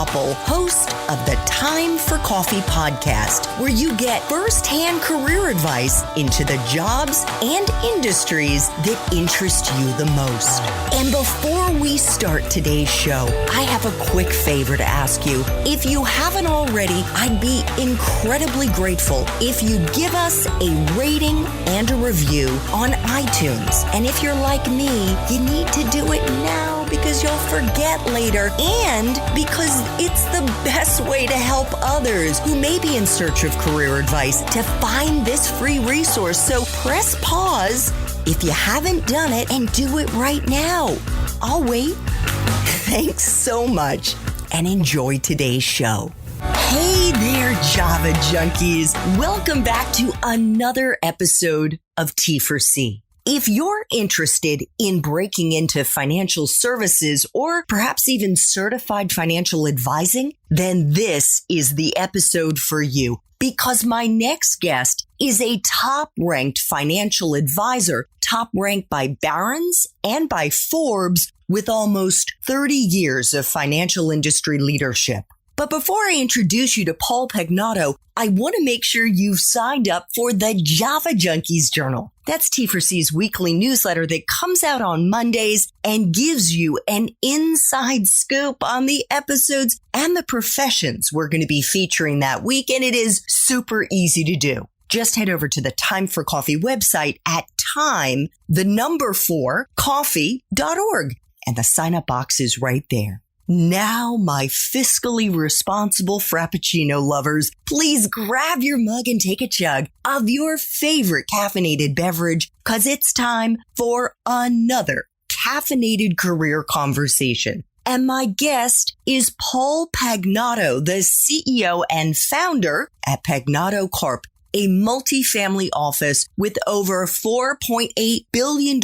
Koppel, host of the Time for Coffee podcast, where you get firsthand career advice into the jobs and industries that interest you the most. And before we start today's show, I have a quick favor to ask you. If you haven't already, I'd be incredibly grateful if you give us a rating and a review on iTunes. And if you're like me, you need to do it now because you'll forget later and because it's the best way to help others who may be in search of career advice to find this free resource. So press pause if you haven't done it and do it right now. I'll wait. Thanks so much and enjoy today's show. Hey there, Java junkies. Welcome back to another episode of T4C. If you're interested in breaking into financial services or perhaps even certified financial advising, then this is the episode for you because my next guest is a top-ranked financial advisor, top-ranked by Barron's and by Forbes with almost 30 years of financial industry leadership. But before I introduce you to Paul Pagnotto, I want to make sure you've signed up for the Java Junkies Journal. That's T4C's weekly newsletter that comes out on Mondays and gives you an inside scoop on the episodes and the professions we're going to be featuring that week. And it is super easy to do. Just head over to the Time for Coffee website at time4coffee.org. And the sign-up box is right there. Now, my fiscally responsible Frappuccino lovers, please grab your mug and take a chug of your favorite caffeinated beverage because it's time for another caffeinated career conversation. And my guest is Paul Pagnotto, the CEO and founder at Pagnotto Corp., a multifamily office with over $4.8 billion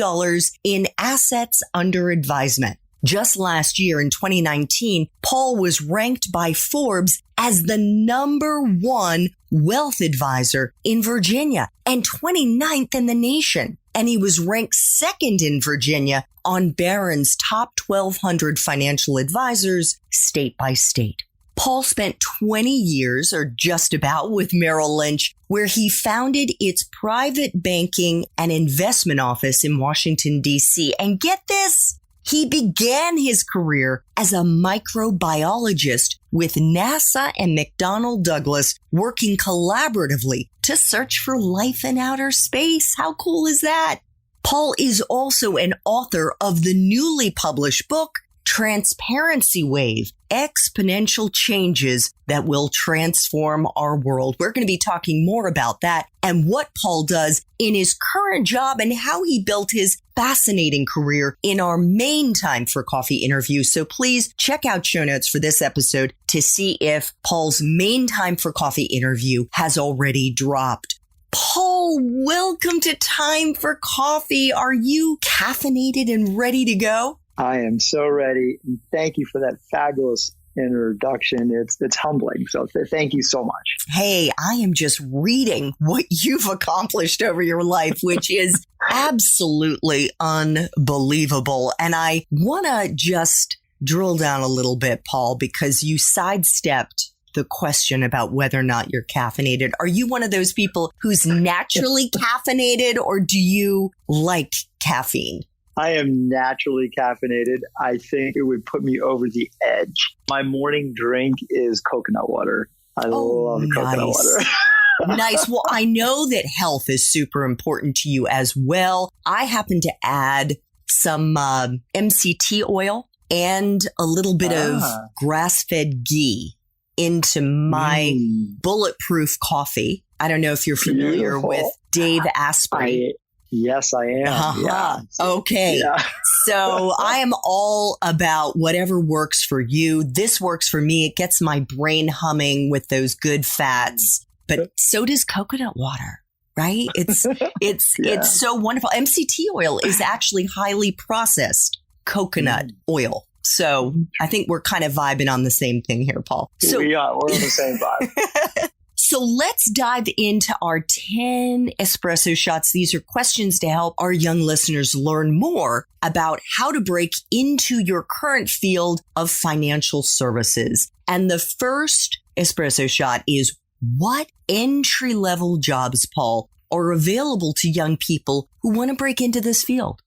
in assets under advisement. Just last year in 2019, Paul was ranked by Forbes as the number one wealth advisor in Virginia and 29th in the nation. And he was ranked second in Virginia on Barron's top 1,200 financial advisors state by state. Paul spent 20 years or just about with Merrill Lynch, where he founded its private banking and investment office in Washington, D.C. And get this, he began his career as a microbiologist with NASA and McDonnell Douglas working collaboratively to search for life in outer space. How cool is that? Paul is also an author of the newly published book, Transparency Wave, Exponential Changes That Will Transform Our World. We're going to be talking more about that and what Paul does in his current job and how he built his fascinating career in our main Time for Coffee interview. So please check out show notes for this episode to see if Paul's main Time for Coffee interview has already dropped. Paul, welcome to Time for Coffee. Are you caffeinated and ready to go? I am so ready. And thank you for that fabulous introduction. It's humbling. So thank you so much. Hey, I am just reading what you've accomplished over your life, which is absolutely unbelievable. And I want to just drill down a little bit, Paul, because you sidestepped the question about whether or not you're caffeinated. Are you one of those people who's naturally caffeinated or do you like caffeine? I am naturally caffeinated. I think it would put me over the edge. My morning drink is coconut water. I love coconut water. Nice. Well, I know that health is super important to you as well. I happen to add some MCT oil and a little bit of grass-fed ghee into my bulletproof coffee. I don't know if you're familiar with Dave Asprey. Yes, I am. Yeah. Okay. Yeah. So I am all about whatever works for you. This works for me. It gets my brain humming with those good fats, but so does coconut water, right? It's so wonderful. MCT oil is actually highly processed coconut oil. So I think we're kind of vibing on the same thing here, Paul. So we are. We're on the same vibe. So let's dive into our 10 espresso shots. These are questions to help our young listeners learn more about how to break into your current field of financial services. And the first espresso shot is, what entry-level jobs, Paul, are available to young people who want to break into this field?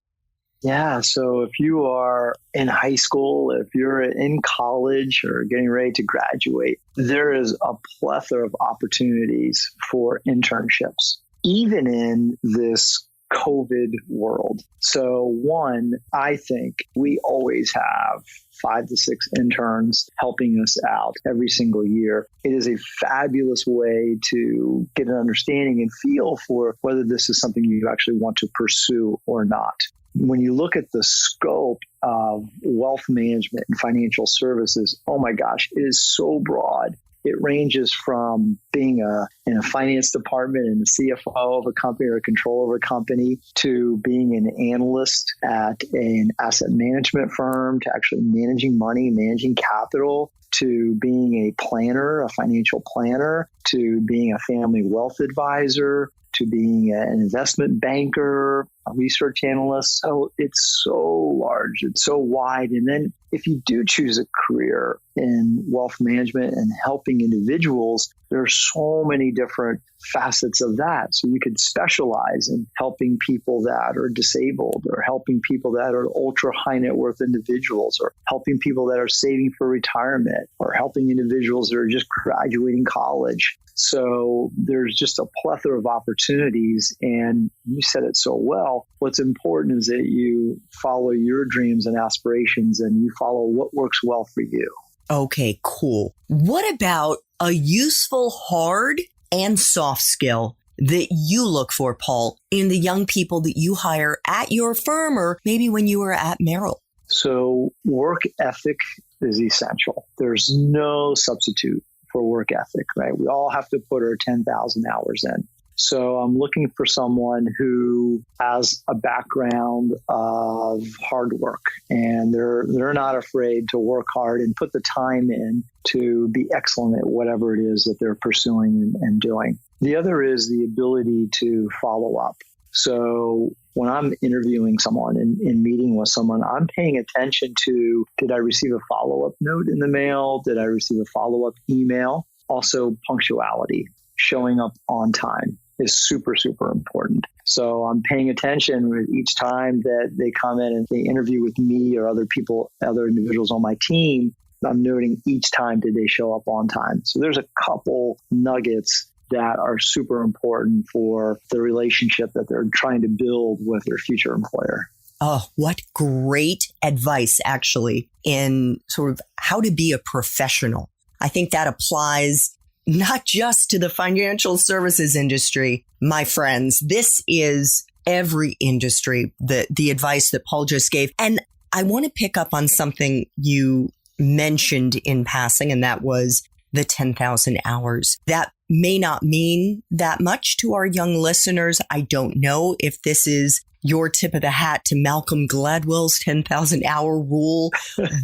Yeah. So if you are in high school, if you're in college or getting ready to graduate, there is a plethora of opportunities for internships, even in this COVID world. So one, I think we always have 5 to 6 interns helping us out every single year. It is a fabulous way to get an understanding and feel for whether this is something you actually want to pursue or not. When you look at the scope of wealth management and financial services, oh my gosh, it is so broad. It ranges from being in a finance department and a CFO of a company or a controller of a company, to being an analyst at an asset management firm, to actually managing money, managing capital, to being a planner, a financial planner, to being a family wealth advisor, to being an investment banker, a research analyst. So it's so large, it's so wide. And then if you do choose a career in wealth management and helping individuals, there are so many different facets of that. So you could specialize in helping people that are disabled, or helping people that are ultra high net worth individuals, or helping people that are saving for retirement, or helping individuals that are just graduating college. So there's just a plethora of opportunities. And you said it so well. What's important is that you follow your dreams and aspirations, and you follow what works well for you. Okay, cool. What about a useful hard and soft skill that you look for, Paul, in the young people that you hire at your firm, or maybe when you were at Merrill? So work ethic is essential. There's no substitute for work ethic, right? We all have to put our 10,000 hours in. So I'm looking for someone who has a background of hard work, and they're not afraid to work hard and put the time in to be excellent at whatever it is that they're pursuing and doing. The other is the ability to follow up. So when I'm interviewing someone and meeting with someone, I'm paying attention to, did I receive a follow-up note in the mail? Did I receive a follow-up email? Also, punctuality, showing up on time is super, super important. So I'm paying attention with each time that they come in and they interview with me or other people, other individuals on my team. I'm noting each time, did they show up on time? So there's a couple nuggets that are super important for the relationship that they're trying to build with their future employer. Oh, what great advice, actually, in sort of how to be a professional. I think that applies not just to the financial services industry, my friends. This is every industry, the advice that Paul just gave. And I want to pick up on something you mentioned in passing, and that was the 10,000 hours. That may not mean that much to our young listeners. I don't know if this is your tip of the hat to Malcolm Gladwell's 10,000 hour rule,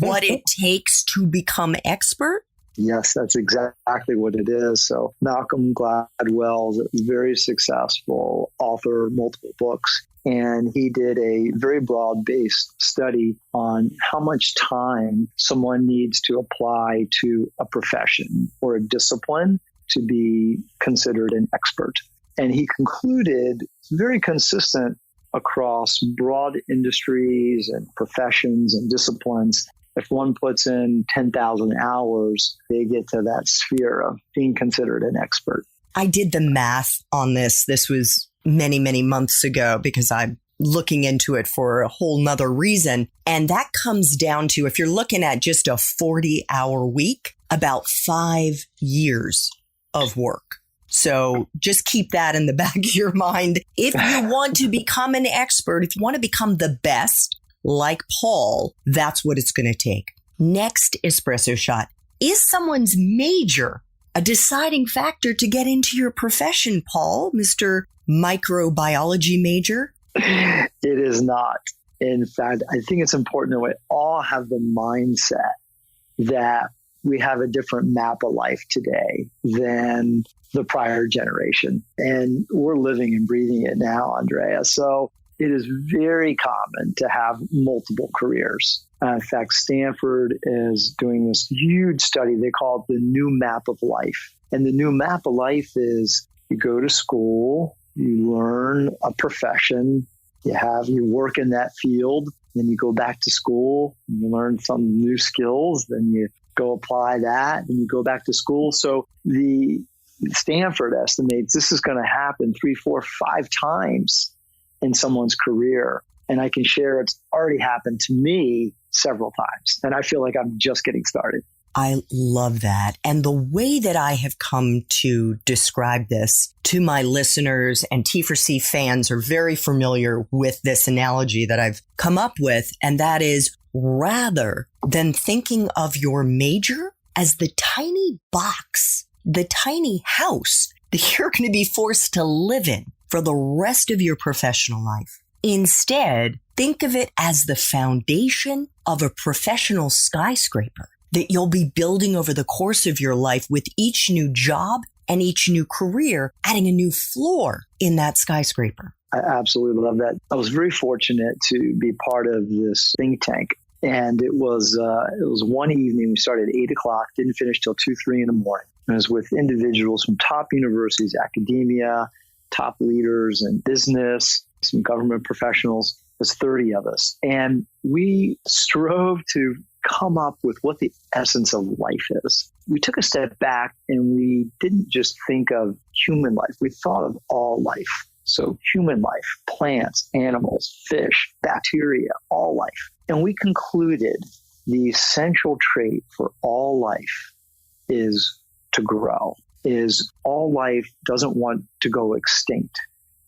what it takes to become expert. Yes, that's exactly what it is. So Malcolm Gladwell is a very successful author, multiple books, and he did a very broad-based study on how much time someone needs to apply to a profession or a discipline to be considered an expert. And he concluded it's very consistent across broad industries and professions and disciplines. If one puts in 10,000 hours, they get to that sphere of being considered an expert. I did the math on this. This was many, many months ago because I'm looking into it for a whole nother reason. And that comes down to, if you're looking at just a 40-hour week, about 5 years of work. So just keep that in the back of your mind. If you want to become an expert, if you want to become the best, like Paul, that's what it's going to take. Next espresso shot. Is someone's major a deciding factor to get into your profession, Paul, Mr. Microbiology major? It is not. In fact, I think it's important that we all have the mindset that we have a different map of life today than the prior generation. And we're living and breathing it now, Andrea. So it is very common to have multiple careers. In fact, Stanford is doing this huge study. They call it the new map of life. And the new map of life is you go to school, you learn a profession, you work in that field, then you go back to school, and you learn some new skills, then you go apply that, and you go back to school. So the Stanford estimates this is going to happen 3, 4, 5 times in someone's career. And I can share it's already happened to me several times. And I feel like I'm just getting started. I love that. And the way that I have come to describe this to my listeners and T4C fans are very familiar with this analogy that I've come up with. And that is, rather than thinking of your major as the tiny box, the tiny house that you're going to be forced to live in for the rest of your professional life, instead, think of it as the foundation of a professional skyscraper that you'll be building over the course of your life, with each new job and each new career adding a new floor in that skyscraper. I absolutely love that. I was very fortunate to be part of this think tank. And it was one evening. We started at 8 o'clock, didn't finish till 2, 3 in the morning. And it was with individuals from top universities, academia, top leaders in business, some government professionals. There's 30 of us. And we strove to come up with what the essence of life is. We took a step back and we didn't just think of human life. We thought of all life. So human life, plants, animals, fish, bacteria, all life. And we concluded the essential trait for all life is to grow, is all life doesn't want to go extinct.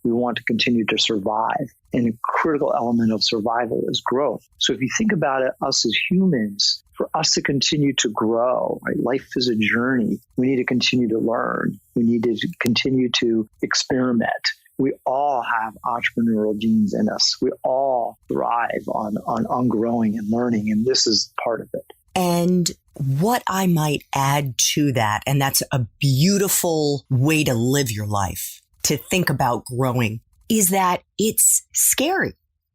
We want to continue to survive. And a critical element of survival is growth. So if you think about it, us as humans, for us to continue to grow, right? Life is a journey. We need to continue to learn. We need to continue to experiment. We all have entrepreneurial genes in us. We all thrive on growing and learning, and this is part of it. And what I might add to that, and that's a beautiful way to live your life, to think about growing, is that it's scary.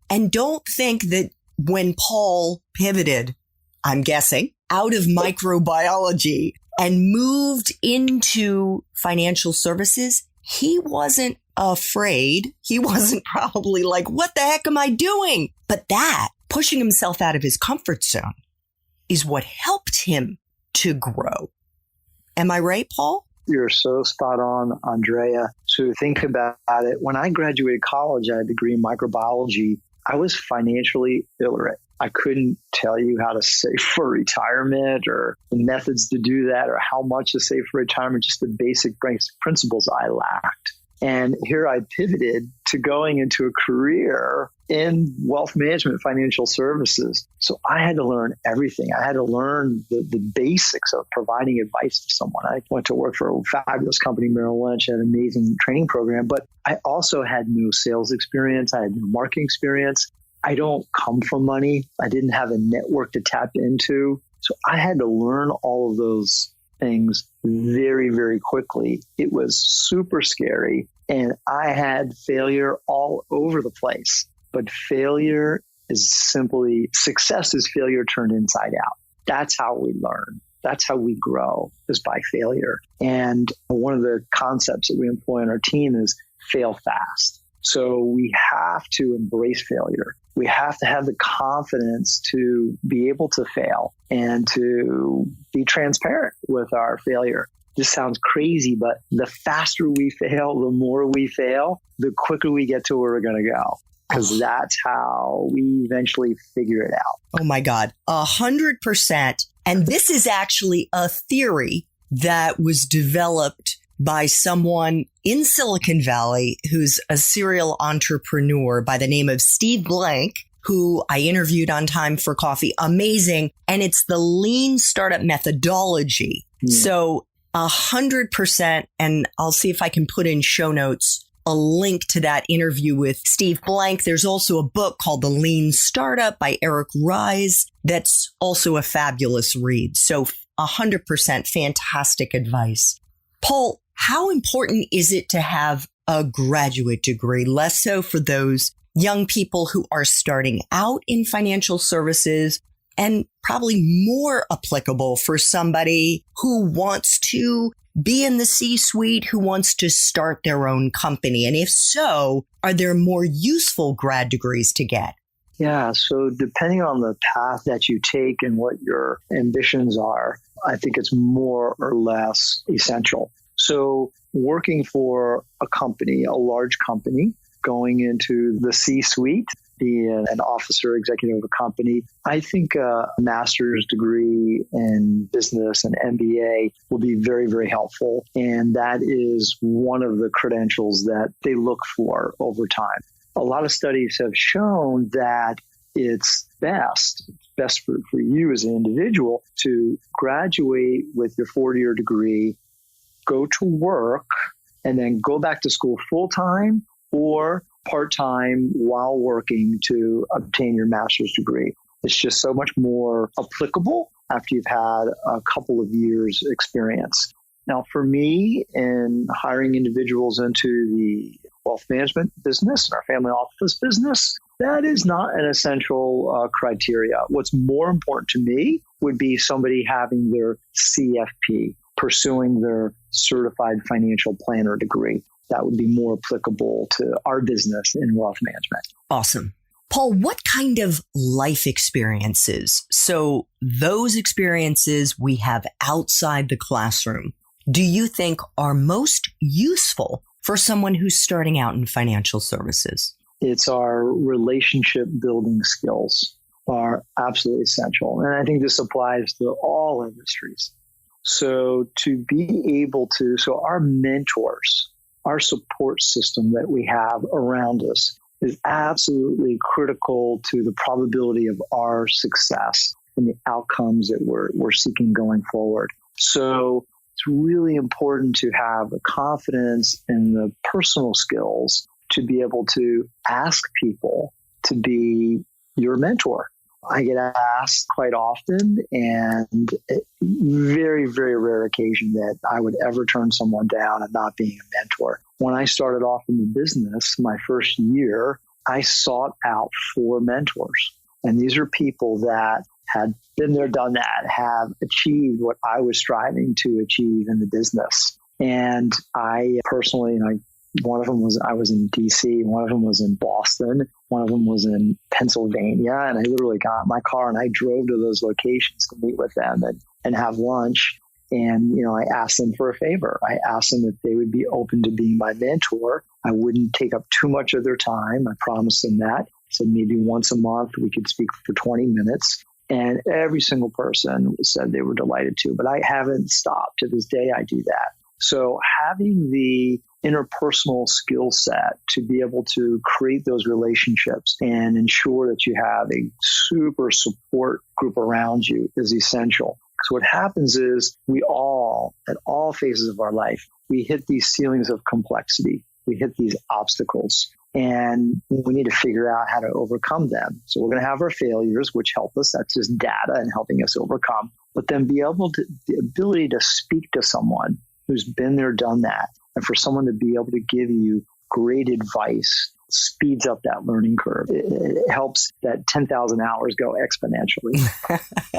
And don't think that when Paul pivoted, I'm guessing, out of microbiology and moved into financial services, he wasn't afraid. He wasn't probably like, what the heck am I doing? But that, pushing himself out of his comfort zone, is what helped him to grow. Am I right, Paul? You're so spot on, Andrea. So think about it. When I graduated college, I had a degree in microbiology. I was financially illiterate. I couldn't tell you how to save for retirement or the methods to do that or how much to save for retirement, just the basic principles I lacked. And here I pivoted to going into a career in wealth management, financial services. So I had to learn everything. I had to learn the basics of providing advice to someone. I went to work for a fabulous company, Merrill Lynch, had an amazing training program, but I also had no sales experience. I had no marketing experience. I don't come from money. I didn't have a network to tap into. So I had to learn all of those things very, very quickly. It was super scary. And I had failure all over the place. But failure is simply, success is failure turned inside out. That's how we learn. That's how we grow, is by failure. And one of the concepts that we employ on our team is fail fast. So we have to embrace failure. We have to have the confidence to be able to fail and to be transparent with our failure. This sounds crazy, but the faster we fail, the more we fail, the quicker we get to where we're going to go. Because that's how we eventually figure it out. Oh my God, 100%. And this is actually a theory that was developed by someone in Silicon Valley who's a serial entrepreneur by the name of Steve Blank, who I interviewed on Time for Coffee. Amazing. And it's the lean startup methodology. So 100%. And I'll see if I can put in show notes a link to that interview with Steve Blank. There's also a book called The Lean Startup by Eric Ries that's also a fabulous read. So 100% fantastic advice. Paul, how important is it to have a graduate degree? Less so for those young people who are starting out in financial services, and probably more applicable for somebody who wants to be in the C-suite, who wants to start their own company. And if so, are there more useful grad degrees to get? Yeah, so depending on the path that you take and what your ambitions are, I think it's more or less essential. So working for a company, a large company, going into the C-suite, being an officer, executive of a company, I think a master's degree in business and MBA will be very, very helpful. And that is one of the credentials that they look for over time. A lot of studies have shown that it's best for you as an individual to graduate with your 4-year degree, go to work, and then go back to school full-time or part-time while working to obtain your master's degree. It's just so much more applicable after you've had a couple of years experience. Now, for me, in hiring individuals into the wealth management business and our family office business, that is not an essential criteria. What's more important to me would be somebody having their CFP, pursuing their certified financial planner degree. That would be more applicable to our business in wealth management. Awesome. Paul, what kind of life experiences, so those experiences we have outside the classroom, do you think are most useful for someone who's starting out in financial services? It's our relationship building skills are absolutely essential. And I think this applies to all industries. So to be able to, so our mentors, our support system that we have around us is absolutely critical to the probability of our success and the outcomes that we're seeking going forward. So it's really important to have the confidence in the personal skills to be able to ask people to be your mentor. I get asked quite often, and very, very rare occasion that I would ever turn someone down and not being a mentor. When I started off in the business, my first year, I sought out 4 mentors. And these are people that had been there, done that, have achieved what I was striving to achieve in the business. And I personally, one of them was, I was in DC, one of them was in Boston, one of them was in Pennsylvania. And I literally got in my car and I drove to those locations to meet with them and have lunch. And, I asked them for a favor. I asked them if they would be open to being my mentor. I wouldn't take up too much of their time. I promised them that. So maybe once a month we could speak for 20 minutes. And every single person said they were delighted to, but I haven't stopped. To this day, I do that. So having the interpersonal skill set to be able to create those relationships and ensure that you have a super support group around you is essential. So what happens is we all, at all phases of our life, we hit these ceilings of complexity. We hit these obstacles. And we need to figure out how to overcome them. So we're going to have our failures, which help us. That's just data and helping us overcome. But then the ability to speak to someone who's been there, done that, and for someone to be able to give you great advice speeds up that learning curve. It helps that 10,000 hours go exponentially.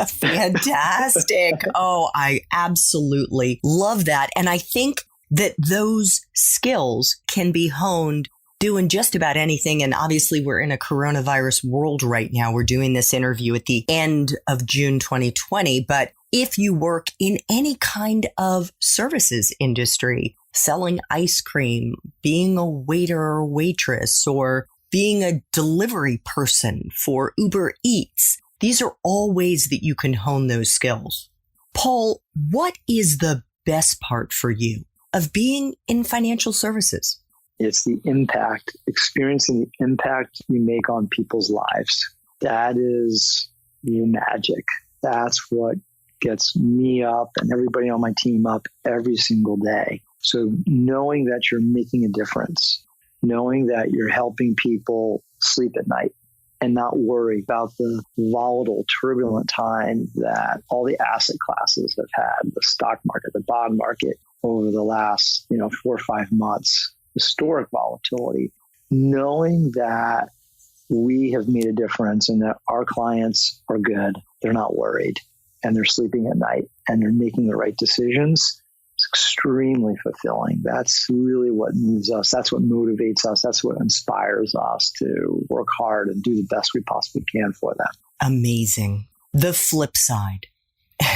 Fantastic. Oh, I absolutely love that. And I think that those skills can be honed doing just about anything. And obviously, we're in a coronavirus world right now. We're doing this interview at the end of June 2020. But if you work in any kind of services industry, selling ice cream, being a waiter or waitress, or being a delivery person for Uber Eats, these are all ways that you can hone those skills. Paul, what is the best part for you of being in financial services? It's the impact, experiencing the impact you make on people's lives. That is the magic. That's what gets me up and everybody on my team up every single day. So knowing that you're making a difference, knowing that you're helping people sleep at night, and not worry about the volatile, turbulent time that all the asset classes have had, the stock market, the bond market over the last, 4 or 5 months, historic volatility, knowing that we have made a difference and that our clients are good, they're not worried, and they're sleeping at night, and they're making the right decisions. It's extremely fulfilling. That's really what moves us. That's what motivates us. That's what inspires us to work hard and do the best we possibly can for them. Amazing. The flip side.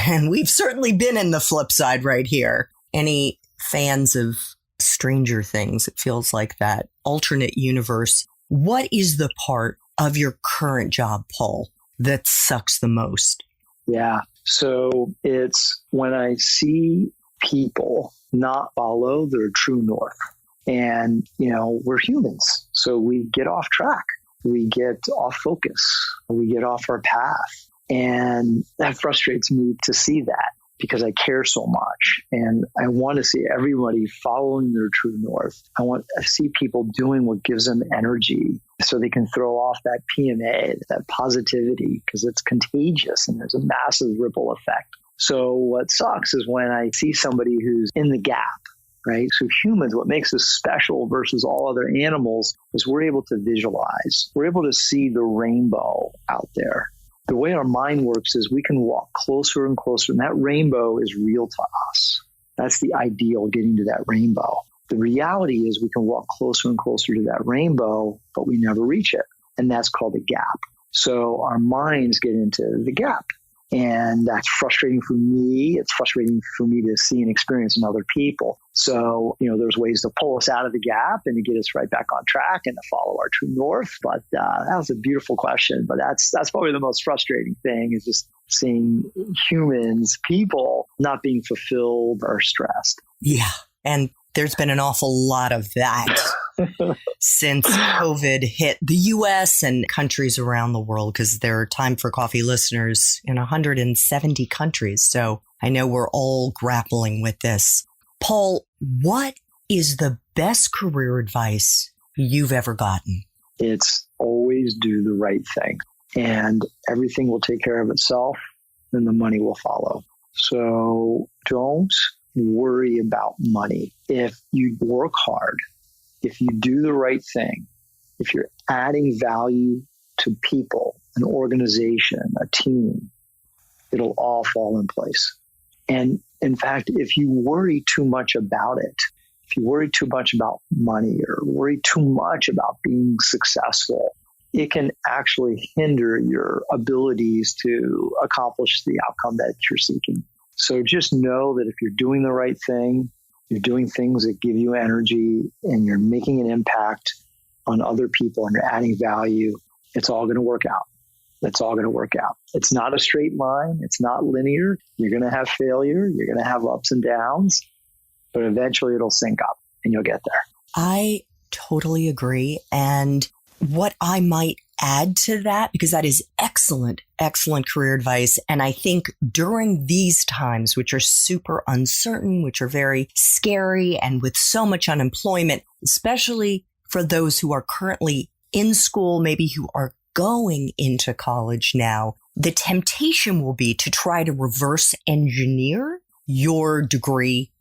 And we've certainly been in the flip side right here. Any fans of Stranger Things? It feels like that alternate universe. What is the part of your current job, Paul, that sucks the most? Yeah. So it's when I see people not follow their true north. And, we're humans. So we get off track. We get off focus. We get off our path. And that frustrates me to see that because I care so much. And I want to see everybody following their true north. I want to see people doing what gives them energy so they can throw off that PMA, that positivity, because it's contagious and there's a massive ripple effect. So what sucks is when I see somebody who's in the gap, right? So humans, what makes us special versus all other animals is we're able to visualize. We're able to see the rainbow out there. The way our mind works is we can walk closer and closer, and that rainbow is real to us. That's the ideal, getting to that rainbow. The reality is we can walk closer and closer to that rainbow, but we never reach it. And that's called a gap. So our minds get into the gap. And that's frustrating for me. It's frustrating for me to see and experience in other people. So, there's ways to pull us out of the gap and to get us right back on track and to follow our true north. But that was a beautiful question. But that's probably the most frustrating thing, is just seeing humans, people not being fulfilled or stressed. Yeah. And there's been an awful lot of that since COVID hit the U.S. and countries around the world, because there are Time for Coffee listeners in 170 countries. So I know we're all grappling with this. Paul, what is the best career advice you've ever gotten? It's always do the right thing, and everything will take care of itself, and the money will follow. So don't worry about money. If you work hard, if you do the right thing, if you're adding value to people, an organization, a team, it'll all fall in place. And in fact, if you worry too much about it, if you worry too much about money or worry too much about being successful, it can actually hinder your abilities to accomplish the outcome that you're seeking. So just know that if you're doing the right thing, you're doing things that give you energy, and you're making an impact on other people, and you're adding value, it's all going to work out. It's all going to work out. It's not a straight line. It's not linear. You're going to have failure. You're going to have ups and downs, but eventually it'll sync up and you'll get there. I totally agree. And what I might add to that, because that is excellent career advice. And I think during these times, which are super uncertain, which are very scary, and with so much unemployment, especially for those who are currently in school, maybe who are going into college now, the temptation will be to try to reverse engineer your degree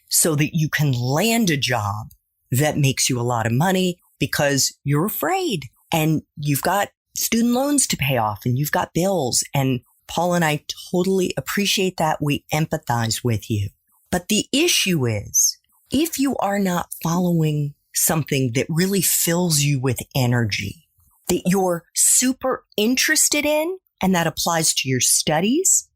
so that you can land a job that makes you a lot of money because you're afraid and you've got student loans to pay off and you've got bills. And Paul and I totally appreciate that. We empathize with you. But the issue is, if you are not following something that really fills you with energy, that you're super interested in, and that applies to your studies,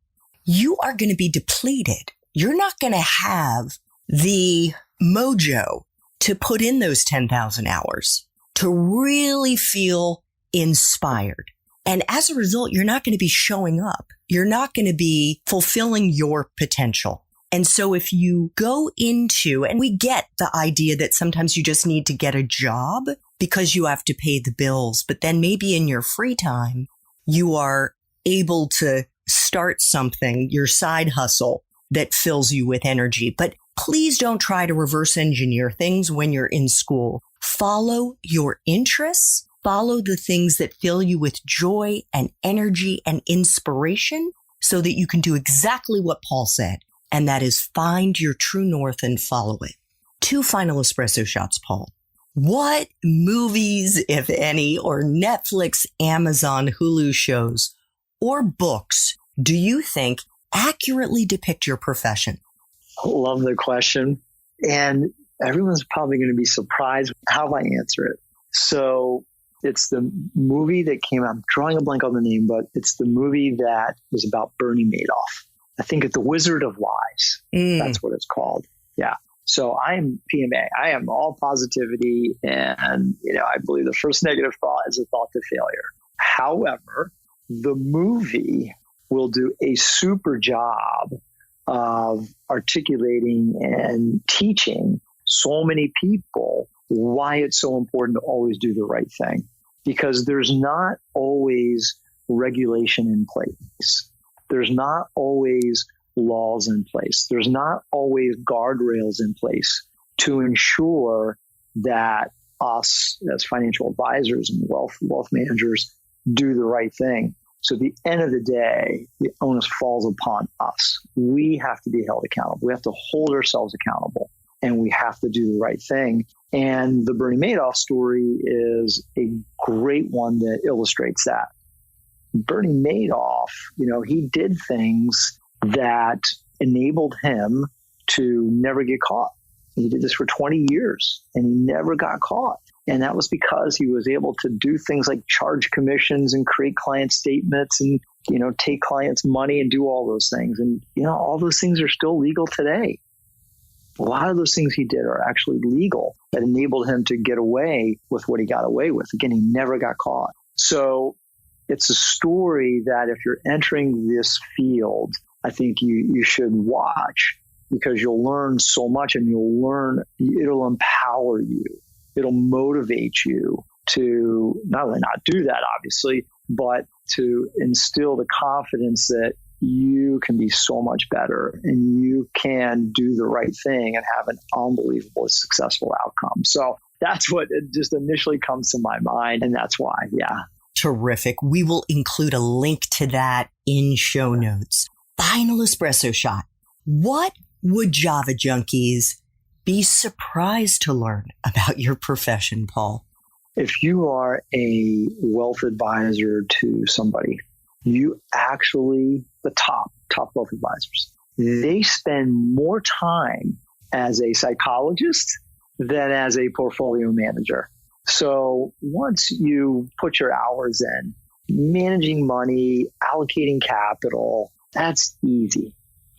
you are going to be depleted. You're not going to have the mojo to put in those 10,000 hours to really feel inspired. And as a result, you're not going to be showing up. You're not going to be fulfilling your potential. And so if you go into, and we get the idea that sometimes you just need to get a job because you have to pay the bills, but then maybe in your free time, you are able to start something, your side hustle, that fills you with energy. But please don't try to reverse engineer things when you're in school. Follow your interests follow the things that fill you with joy and energy and inspiration so that you can do exactly what Paul said, and that is find your true north and follow it. 2 final espresso shots, Paul. What movies, if any, or Netflix, Amazon, Hulu shows or books do you think accurately depict your profession? Love the question. And everyone's probably going to be surprised how I answer it. So it's the movie that came out. I'm drawing a blank on the name, but it's the movie that is about Bernie Madoff. I think it's The Wizard of Lies. That's what it's called. Yeah. So I am PMA. I am all positivity. And, I believe the first negative thought is a thought to failure. However, the movie will do a super job of articulating and teaching so many people why it's so important to always do the right thing. Because there's not always regulation in place. There's not always laws in place. There's not always guardrails in place to ensure that us as financial advisors and wealth managers do the right thing. So at the end of the day, the onus falls upon us. We have to be held accountable. We have to hold ourselves accountable, and we have to do the right thing. And the Bernie Madoff story is a great one that illustrates that. Bernie Madoff, he did things that enabled him to never get caught. He did this for 20 years and he never got caught. And that was because he was able to do things like charge commissions and create client statements and, take clients' money and do all those things. And, all those things are still legal today. A lot of those things he did are actually legal that enabled him to get away with what he got away with. Again, he never got caught. So it's a story that if you're entering this field, I think you should watch, because you'll learn so much, and it'll empower you. It'll motivate you to not only not do that, obviously, but to instill the confidence that you can be so much better and you can do the right thing and have an unbelievable successful outcome. So that's what it just initially comes to my mind. And that's why, yeah. Terrific. We will include a link to that in show notes. Final espresso shot. What would Java junkies be surprised to learn about your profession, Paul? If you are a wealth advisor to somebody, you actually, the top wealth advisors, they spend more time as a psychologist than as a portfolio manager. So once you put your hours in, managing money, allocating capital, that's easy.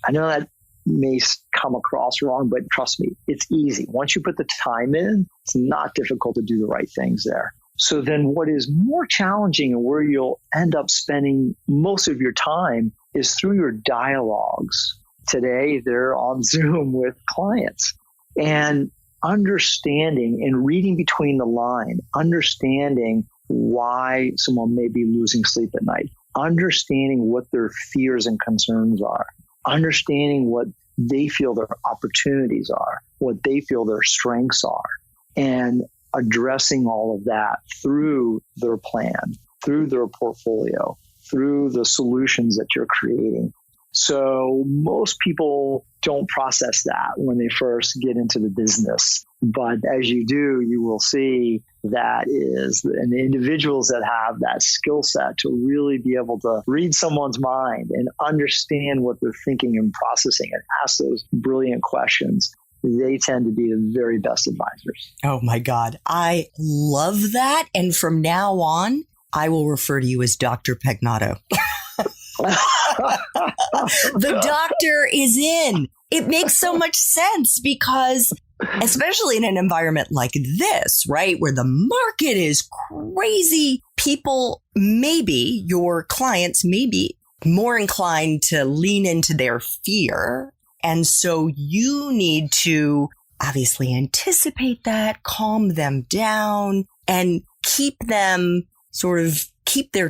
I know that may come across wrong, but trust me, it's easy. Once you put the time in, it's not difficult to do the right things there. So then what is more challenging and where you'll end up spending most of your time is through your dialogues. Today, they're on Zoom with clients, and understanding and reading between the line, understanding why someone may be losing sleep at night, understanding what their fears and concerns are, understanding what they feel their opportunities are, what they feel their strengths are, and addressing all of that through their plan, through their portfolio, through the solutions that you're creating. So most people don't process that when they first get into the business. But as you do, you will see that and the individuals that have that skill set to really be able to read someone's mind and understand what they're thinking and processing and ask those brilliant questions, they tend to be the very best advisors. Oh my God. I love that. And from now on, I will refer to you as Dr. Pagnotto. The doctor is in. It makes so much sense because, especially in an environment like this, right, where the market is crazy, people, maybe your clients may be more inclined to lean into their fear. And so you need to obviously anticipate that, calm them down, and keep their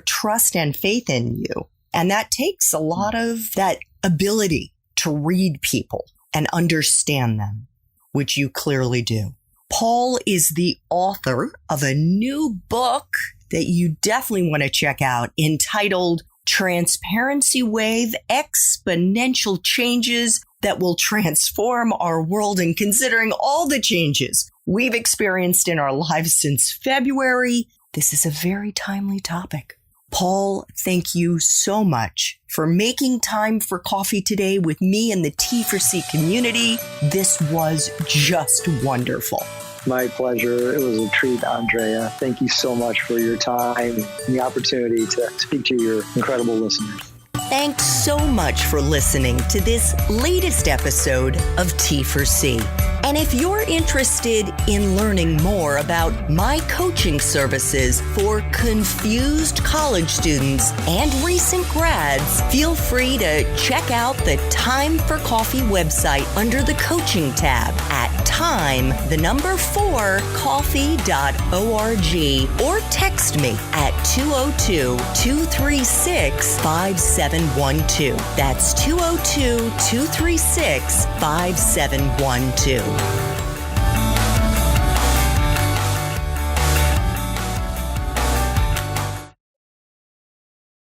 trust and faith in you. And that takes a lot of that ability to read people and understand them, which you clearly do. Paul is the author of a new book that you definitely want to check out entitled Transparency Wave: Exponential Changes That Will Transform Our World. And considering all the changes we've experienced in our lives since February, this is a very timely topic. Paul, thank you so much for making time for coffee today with me and the T4C community. This was just wonderful. My pleasure. It was a treat, Andrea. Thank you so much for your time and the opportunity to speak to your incredible listeners. Thanks so much for listening to this latest episode of T4C. And if you're interested in learning more about my coaching services for confused college students and recent grads, feel free to check out the Time for Coffee website under the coaching tab at time4coffee.org or text me at 202-236-5712. That's 202-236-5712.